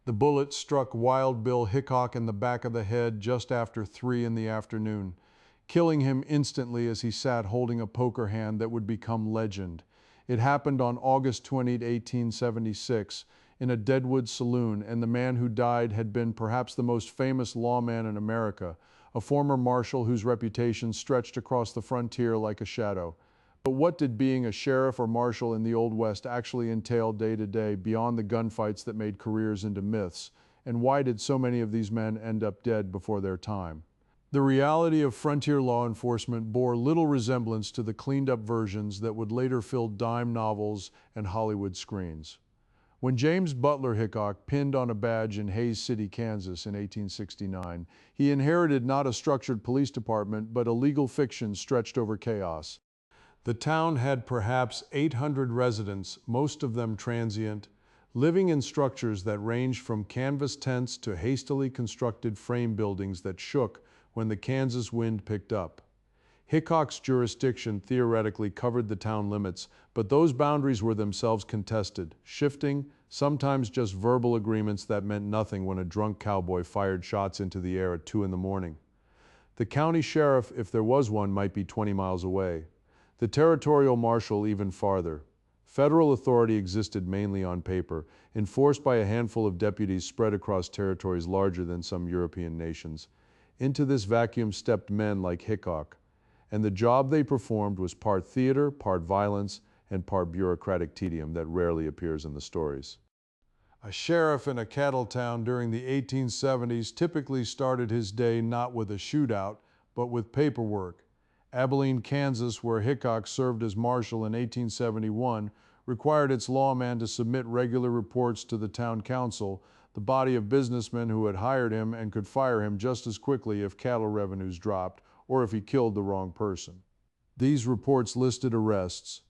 The bullet struck Wild Bill Hickok in the back of the head just after 3 in the afternoon, killing him instantly as he sat holding a poker hand that would become legend. It happened on August 20, 1876, in a Deadwood saloon, and the man who died had been perhaps the most famous lawman in America, a former marshal whose reputation stretched across the frontier like a shadow. But what did being a sheriff or marshal in the Old West actually entail day to day beyond the gunfights that made careers into myths? And why did so many of these men end up dead before their time? The reality of frontier law enforcement bore little resemblance to the cleaned-up versions that would later fill dime novels and Hollywood screens. When James Butler Hickok pinned on a badge in Hays City, Kansas in 1869, he inherited not a structured police department, but a legal fiction stretched over chaos. The town had perhaps 800 residents, most of them transient, living in structures that ranged from canvas tents to hastily constructed frame buildings that shook when the Kansas wind picked up. Hickok's jurisdiction theoretically covered the town limits, but those boundaries were themselves contested, shifting, sometimes just verbal agreements that meant nothing when a drunk cowboy fired shots into the air at 2 in the morning. The county sheriff, if there was one, might be 20 miles away. The territorial marshal even farther. Federal authority existed mainly on paper, enforced by a handful of deputies spread across territories larger than some European nations. Into this vacuum stepped men like Hickok, and the job they performed was part theater, part violence, and part bureaucratic tedium that rarely appears in the stories. A sheriff in a cattle town during the 1870s typically started his day not with a shootout, but with paperwork. Abilene, Kansas, where Hickok served as marshal in 1871, required its lawman to submit regular reports to the town council, the body of businessmen who had hired him and could fire him just as quickly if cattle revenues dropped or if he killed the wrong person. These reports listed arrests,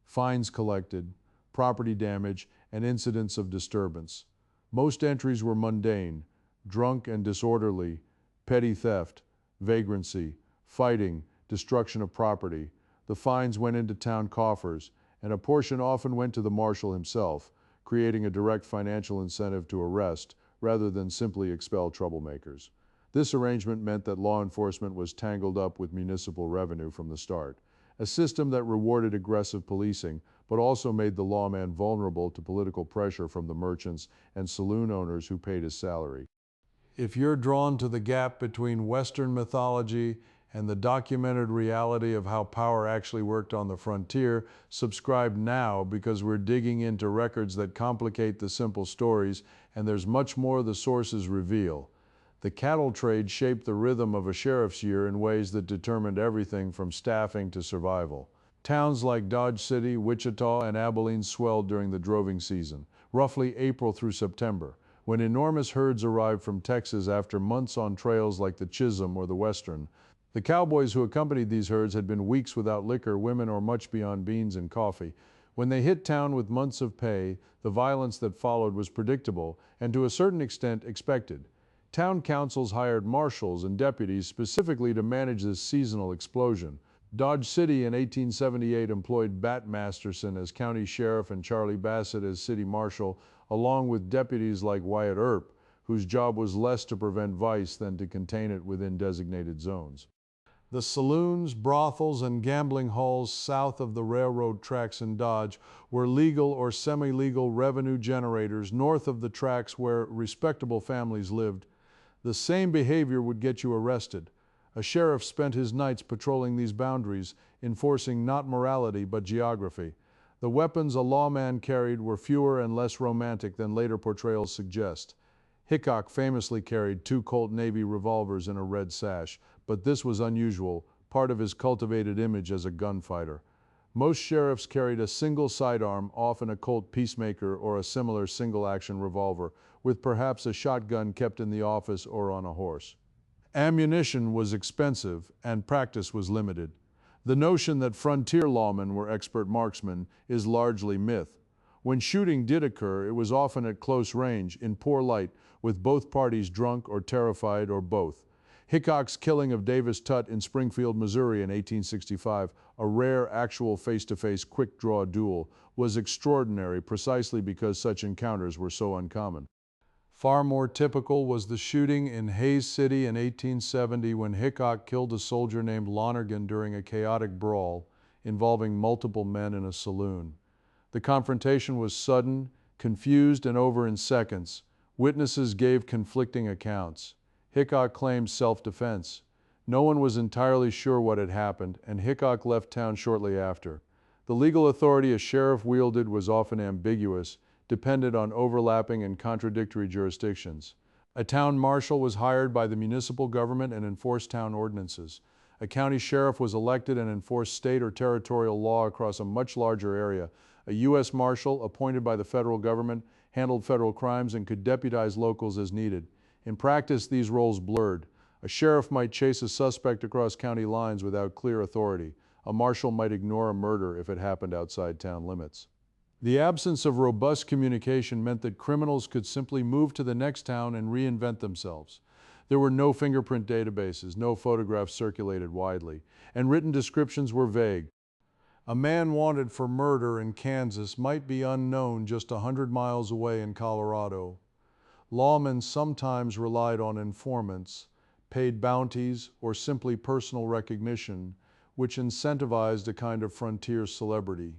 fines collected, property damage, and incidents of disturbance. Most entries were mundane: drunk and disorderly, petty theft, vagrancy, fighting, destruction of property. The fines went into town coffers, and a portion often went to the marshal himself, creating a direct financial incentive to arrest rather than simply expel troublemakers. This arrangement meant that law enforcement was tangled up with municipal revenue from the start, a system that rewarded aggressive policing but also made the lawman vulnerable to political pressure from the merchants and saloon owners who paid his salary. If you're drawn to the gap between Western mythology and the documented reality of how power actually worked on the frontier, subscribe now, because we're digging into records that complicate the simple stories, and there's much more the sources reveal. The cattle trade shaped the rhythm of a sheriff's year in ways that determined everything from staffing to survival. Towns like Dodge City, Wichita, and Abilene swelled during the droving season, roughly April through September, when enormous herds arrived from Texas after months on trails like the Chisholm or the Western. The cowboys who accompanied these herds had been weeks without liquor, women, or much beyond beans and coffee. When they hit town with months of pay, the violence that followed was predictable and to a certain extent expected. Town councils hired marshals and deputies specifically to manage this seasonal explosion. Dodge City in 1878 employed Bat Masterson as county sheriff and Charlie Bassett as city marshal, along with deputies like Wyatt Earp, whose job was less to prevent vice than to contain it within designated zones. The saloons, brothels, and gambling halls south of the railroad tracks in Dodge were legal or semi-legal revenue generators north of the tracks where respectable families lived. The same behavior would get you arrested. A sheriff spent his nights patrolling these boundaries, enforcing not morality but geography. The weapons a lawman carried were fewer and less romantic than later portrayals suggest. Hickok famously carried 2 Colt Navy revolvers in a red sash, but this was unusual, part of his cultivated image as a gunfighter. Most sheriffs carried a single sidearm, often a Colt Peacemaker or a similar single-action revolver, with perhaps a shotgun kept in the office or on a horse. Ammunition was expensive, and practice was limited. The notion that frontier lawmen were expert marksmen is largely myth. When shooting did occur, it was often at close range, in poor light, with both parties drunk or terrified or both. Hickok's killing of Davis Tutt in Springfield, Missouri in 1865, a rare actual face-to-face quick-draw duel, was extraordinary precisely because such encounters were so uncommon. Far more typical was the shooting in Hayes City in 1870 when Hickok killed a soldier named Lonergan during a chaotic brawl involving multiple men in a saloon. The confrontation was sudden, confused, and over in seconds. Witnesses gave conflicting accounts. Hickok claimed self-defense. No one was entirely sure what had happened, and Hickok left town shortly after. The legal authority a sheriff wielded was often ambiguous, depended on overlapping and contradictory jurisdictions. A town marshal was hired by the municipal government and enforced town ordinances. A county sheriff was elected and enforced state or territorial law across a much larger area. A U.S. marshal, appointed by the federal government, handled federal crimes and could deputize locals as needed. In practice, these roles blurred. A sheriff might chase a suspect across county lines without clear authority. A marshal might ignore a murder if it happened outside town limits. The absence of robust communication meant that criminals could simply move to the next town and reinvent themselves. There were no fingerprint databases, no photographs circulated widely, and written descriptions were vague. A man wanted for murder in Kansas might be unknown just 100 miles away in Colorado. Lawmen sometimes relied on informants, paid bounties, or simply personal recognition, which incentivized a kind of frontier celebrity.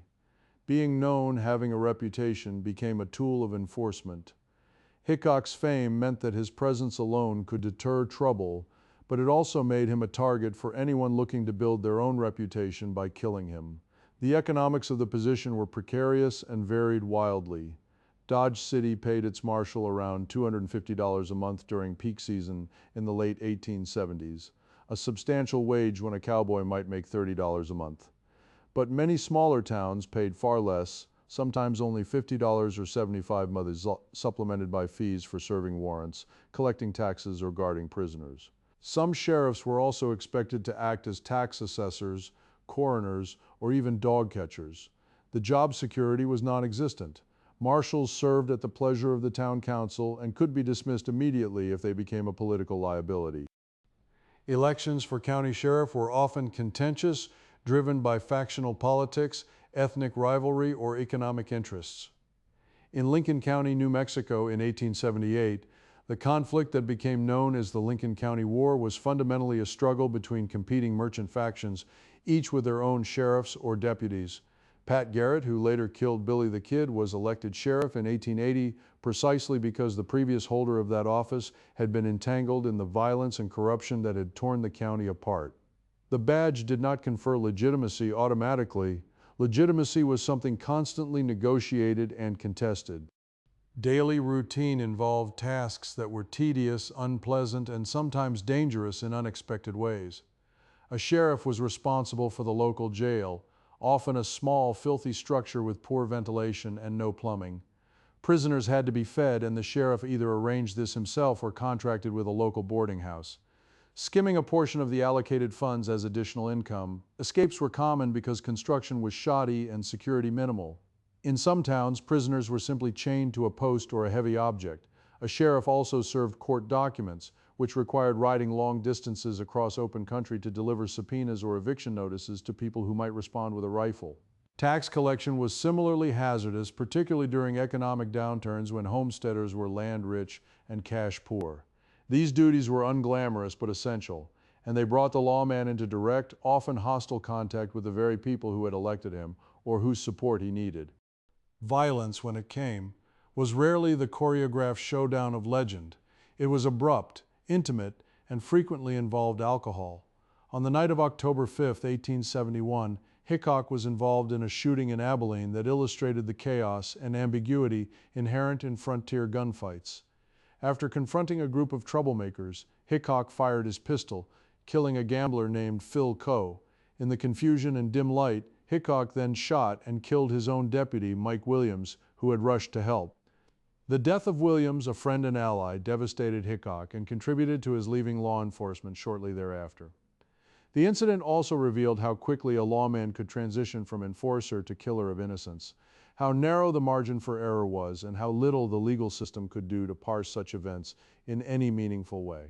Being known, having a reputation, became a tool of enforcement. Hickok's fame meant that his presence alone could deter trouble, but it also made him a target for anyone looking to build their own reputation by killing him. The economics of the position were precarious and varied wildly. Dodge City paid its marshal around $250 a month during peak season in the late 1870s, a substantial wage when a cowboy might make $30 a month. But many smaller towns paid far less, sometimes only $50 or $75, supplemented by fees for serving warrants, collecting taxes, or guarding prisoners. Some sheriffs were also expected to act as tax assessors, coroners, or even dog catchers. The job security was non-existent. Marshals served at the pleasure of the town council and could be dismissed immediately if they became a political liability. Elections for county sheriff were often contentious, driven by factional politics, ethnic rivalry, or economic interests. In Lincoln County, New Mexico in 1878, the conflict that became known as the Lincoln County War was fundamentally a struggle between competing merchant factions, each with their own sheriffs or deputies. Pat Garrett, who later killed Billy the Kid, was elected sheriff in 1880 precisely because the previous holder of that office had been entangled in the violence and corruption that had torn the county apart. The badge did not confer legitimacy automatically. Legitimacy was something constantly negotiated and contested. Daily routine involved tasks that were tedious, unpleasant, and sometimes dangerous in unexpected ways. A sheriff was responsible for the local jail, often a small, filthy structure with poor ventilation and no plumbing. Prisoners had to be fed, and the sheriff either arranged this himself or contracted with a local boarding house. Skimming a portion of the allocated funds as additional income, escapes were common because construction was shoddy and security minimal. In some towns, prisoners were simply chained to a post or a heavy object. A sheriff also served court documents, which required riding long distances across open country to deliver subpoenas or eviction notices to people who might respond with a rifle. Tax collection was similarly hazardous, particularly during economic downturns when homesteaders were land rich and cash poor. These duties were unglamorous but essential, and they brought the lawman into direct, often hostile contact with the very people who had elected him or whose support he needed. Violence, when it came, was rarely the choreographed showdown of legend. It was abrupt, intimate, and frequently involved alcohol. On the night of October 5, 1871, Hickok was involved in a shooting in Abilene that illustrated the chaos and ambiguity inherent in frontier gunfights. After confronting a group of troublemakers, Hickok fired his pistol, killing a gambler named Phil Coe. In the confusion and dim light, Hickok then shot and killed his own deputy, Mike Williams, who had rushed to help. The death of Williams, a friend and ally, devastated Hickok and contributed to his leaving law enforcement shortly thereafter. The incident also revealed how quickly a lawman could transition from enforcer to killer of innocents, how narrow the margin for error was, and how little the legal system could do to parse such events in any meaningful way.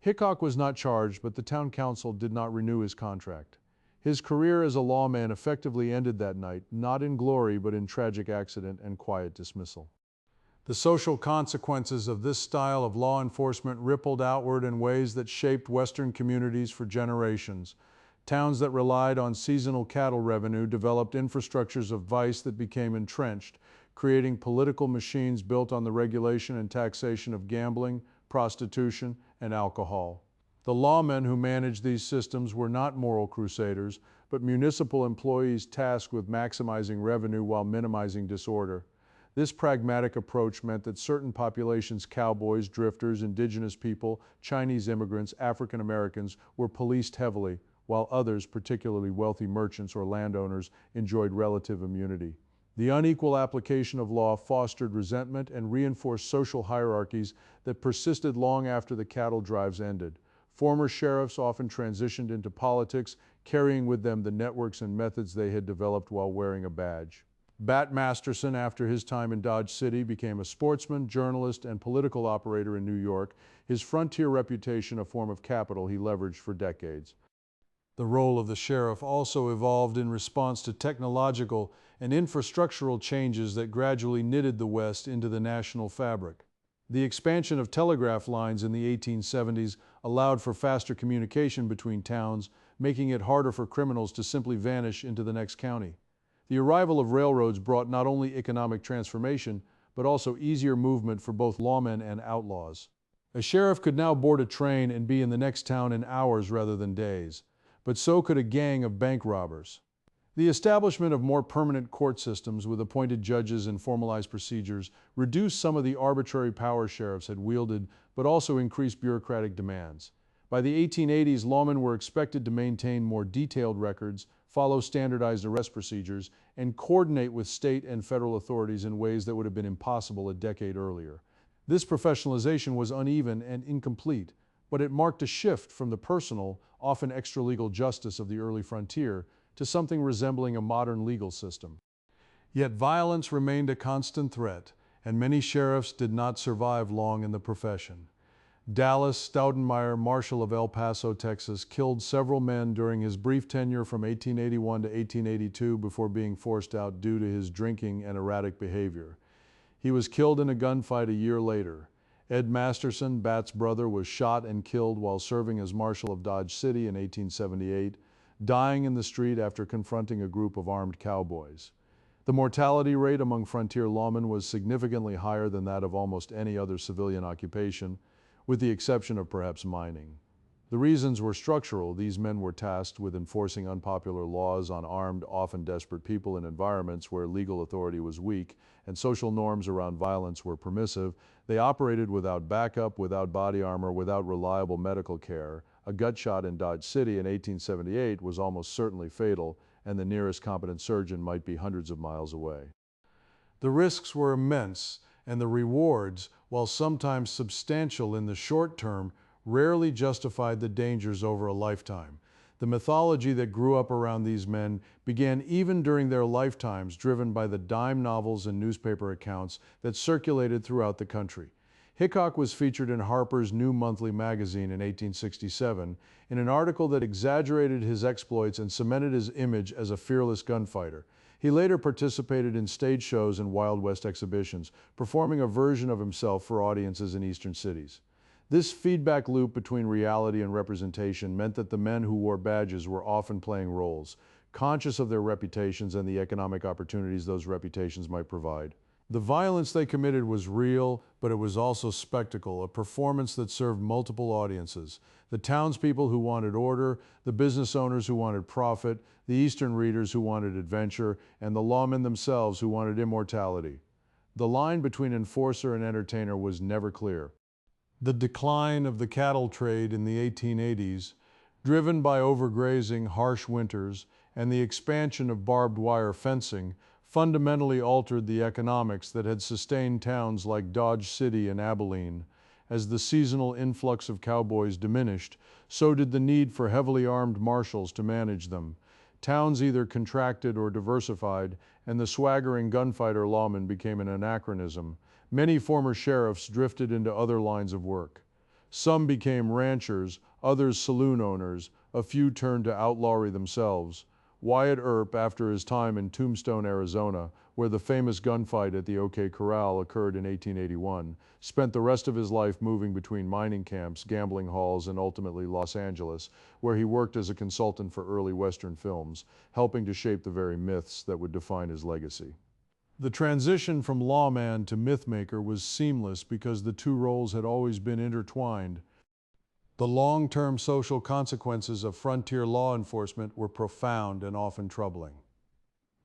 Hickok was not charged, but the town council did not renew his contract. His career as a lawman effectively ended that night, not in glory, but in tragic accident and quiet dismissal. The social consequences of this style of law enforcement rippled outward in ways that shaped Western communities for generations. Towns that relied on seasonal cattle revenue developed infrastructures of vice that became entrenched, creating political machines built on the regulation and taxation of gambling, prostitution, and alcohol. The lawmen who managed these systems were not moral crusaders, but municipal employees tasked with maximizing revenue while minimizing disorder. This pragmatic approach meant that certain populations, cowboys, drifters, indigenous people, Chinese immigrants, African Americans, were policed heavily, while others, particularly wealthy merchants or landowners, enjoyed relative immunity. The unequal application of law fostered resentment and reinforced social hierarchies that persisted long after the cattle drives ended. Former sheriffs often transitioned into politics, carrying with them the networks and methods they had developed while wearing a badge. Bat Masterson, after his time in Dodge City, became a sportsman, journalist, and political operator in New York, his frontier reputation a form of capital he leveraged for decades. The role of the sheriff also evolved in response to technological and infrastructural changes that gradually knitted the West into the national fabric. The expansion of telegraph lines in the 1870s allowed for faster communication between towns, making it harder for criminals to simply vanish into the next county. The arrival of railroads brought not only economic transformation, but also easier movement for both lawmen and outlaws. A sheriff could now board a train and be in the next town in hours rather than days, but so could a gang of bank robbers. The establishment of more permanent court systems with appointed judges and formalized procedures reduced some of the arbitrary power sheriffs had wielded, but also increased bureaucratic demands. By the 1880s, lawmen were expected to maintain more detailed records, follow standardized arrest procedures, and coordinate with state and federal authorities in ways that would have been impossible a decade earlier. This professionalization was uneven and incomplete, but it marked a shift from the personal, often extra-legal justice of the early frontier to something resembling a modern legal system. Yet violence remained a constant threat, and many sheriffs did not survive long in the profession. Dallas Staudenmeier, Marshal of El Paso, Texas, killed several men during his brief tenure from 1881 to 1882 before being forced out due to his drinking and erratic behavior. He was killed in a gunfight a year later. Ed Masterson, Bat's brother, was shot and killed while serving as Marshal of Dodge City in 1878, dying in the street after confronting a group of armed cowboys. The mortality rate among frontier lawmen was significantly higher than that of almost any other civilian occupation, with the exception of perhaps mining. The reasons were structural. These men were tasked with enforcing unpopular laws on armed, often desperate people in environments where legal authority was weak and social norms around violence were permissive. They operated without backup, without body armor, without reliable medical care. A gut shot in Dodge City in 1878 was almost certainly fatal, and the nearest competent surgeon might be hundreds of miles away. The risks were immense, and the rewards, while sometimes substantial in the short term, rarely justified the dangers over a lifetime. The mythology that grew up around these men began even during their lifetimes, driven by the dime novels and newspaper accounts that circulated throughout the country. Hickok was featured in Harper's New Monthly magazine in 1867 in an article that exaggerated his exploits and cemented his image as a fearless gunfighter. He later participated in stage shows and Wild West exhibitions, performing a version of himself for audiences in eastern cities. This feedback loop between reality and representation meant that the men who wore badges were often playing roles, conscious of their reputations and the economic opportunities those reputations might provide. The violence they committed was real, but it was also spectacle, a performance that served multiple audiences. The townspeople who wanted order, the business owners who wanted profit, the Eastern readers who wanted adventure, and the lawmen themselves who wanted immortality. The line between enforcer and entertainer was never clear. The decline of the cattle trade in the 1880s, driven by overgrazing, harsh winters, and the expansion of barbed wire fencing, fundamentally altered the economics that had sustained towns like Dodge City and Abilene. As the seasonal influx of cowboys diminished, so did the need for heavily armed marshals to manage them. Towns either contracted or diversified, and the swaggering gunfighter lawman became an anachronism. Many former sheriffs drifted into other lines of work. Some became ranchers, others saloon owners, a few turned to outlawry themselves. Wyatt Earp, after his time in Tombstone, Arizona, where the famous gunfight at the OK Corral occurred in 1881, spent the rest of his life moving between mining camps, gambling halls, and ultimately Los Angeles, where he worked as a consultant for early Western films, helping to shape the very myths that would define his legacy. The transition from lawman to mythmaker was seamless because the two roles had always been intertwined. The long-term social consequences of frontier law enforcement were profound and often troubling.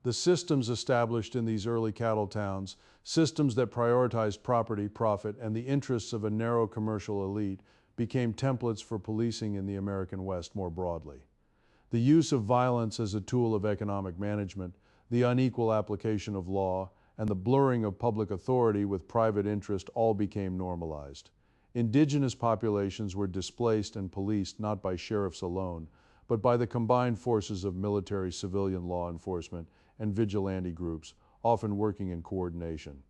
The systems established in these early cattle towns, systems that prioritized property, profit, and the interests of a narrow commercial elite, became templates for policing in the American West more broadly. The use of violence as a tool of economic management, the unequal application of law, and the blurring of public authority with private interest all became normalized. Indigenous populations were displaced and policed not by sheriffs alone, but by the combined forces of military, civilian law enforcement, and vigilante groups, often working in coordination.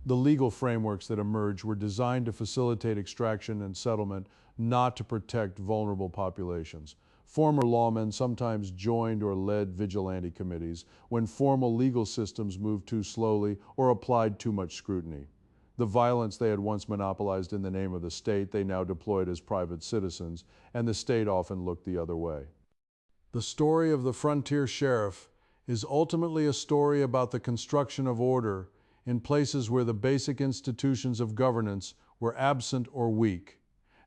The legal frameworks that emerged were designed to facilitate extraction and settlement, not to protect vulnerable populations. Former lawmen sometimes joined or led vigilante committees when formal legal systems moved too slowly or applied too much scrutiny. The violence they had once monopolized in the name of the state, they now deployed as private citizens, and the state often looked the other way. The story of the frontier sheriff is ultimately a story about the construction of order in places where the basic institutions of governance were absent or weak,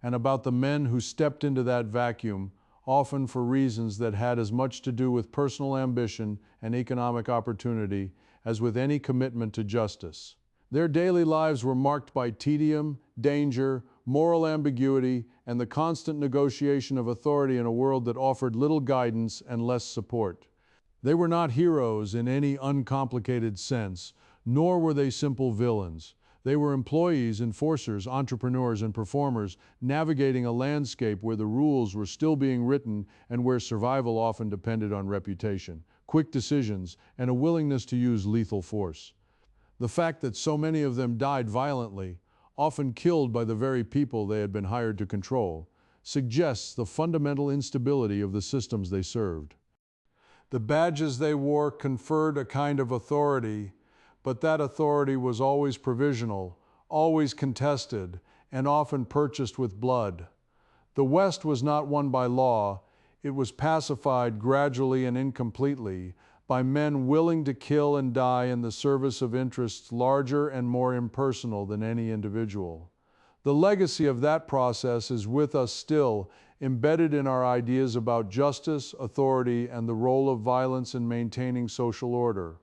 and about the men who stepped into that vacuum, often for reasons that had as much to do with personal ambition and economic opportunity as with any commitment to justice. Their daily lives were marked by tedium, danger, moral ambiguity, and the constant negotiation of authority in a world that offered little guidance and less support. They were not heroes in any uncomplicated sense, nor were they simple villains. They were employees, enforcers, entrepreneurs, and performers navigating a landscape where the rules were still being written and where survival often depended on reputation, quick decisions, and a willingness to use lethal force. The fact that so many of them died violently, often killed by the very people they had been hired to control, suggests the fundamental instability of the systems they served. The badges they wore conferred a kind of authority, but that authority was always provisional, always contested, and often purchased with blood. The West was not won by law, it was pacified gradually and incompletely by men willing to kill and die in the service of interests larger and more impersonal than any individual. The legacy of that process is with us still, embedded in our ideas about justice, authority, and the role of violence in maintaining social order.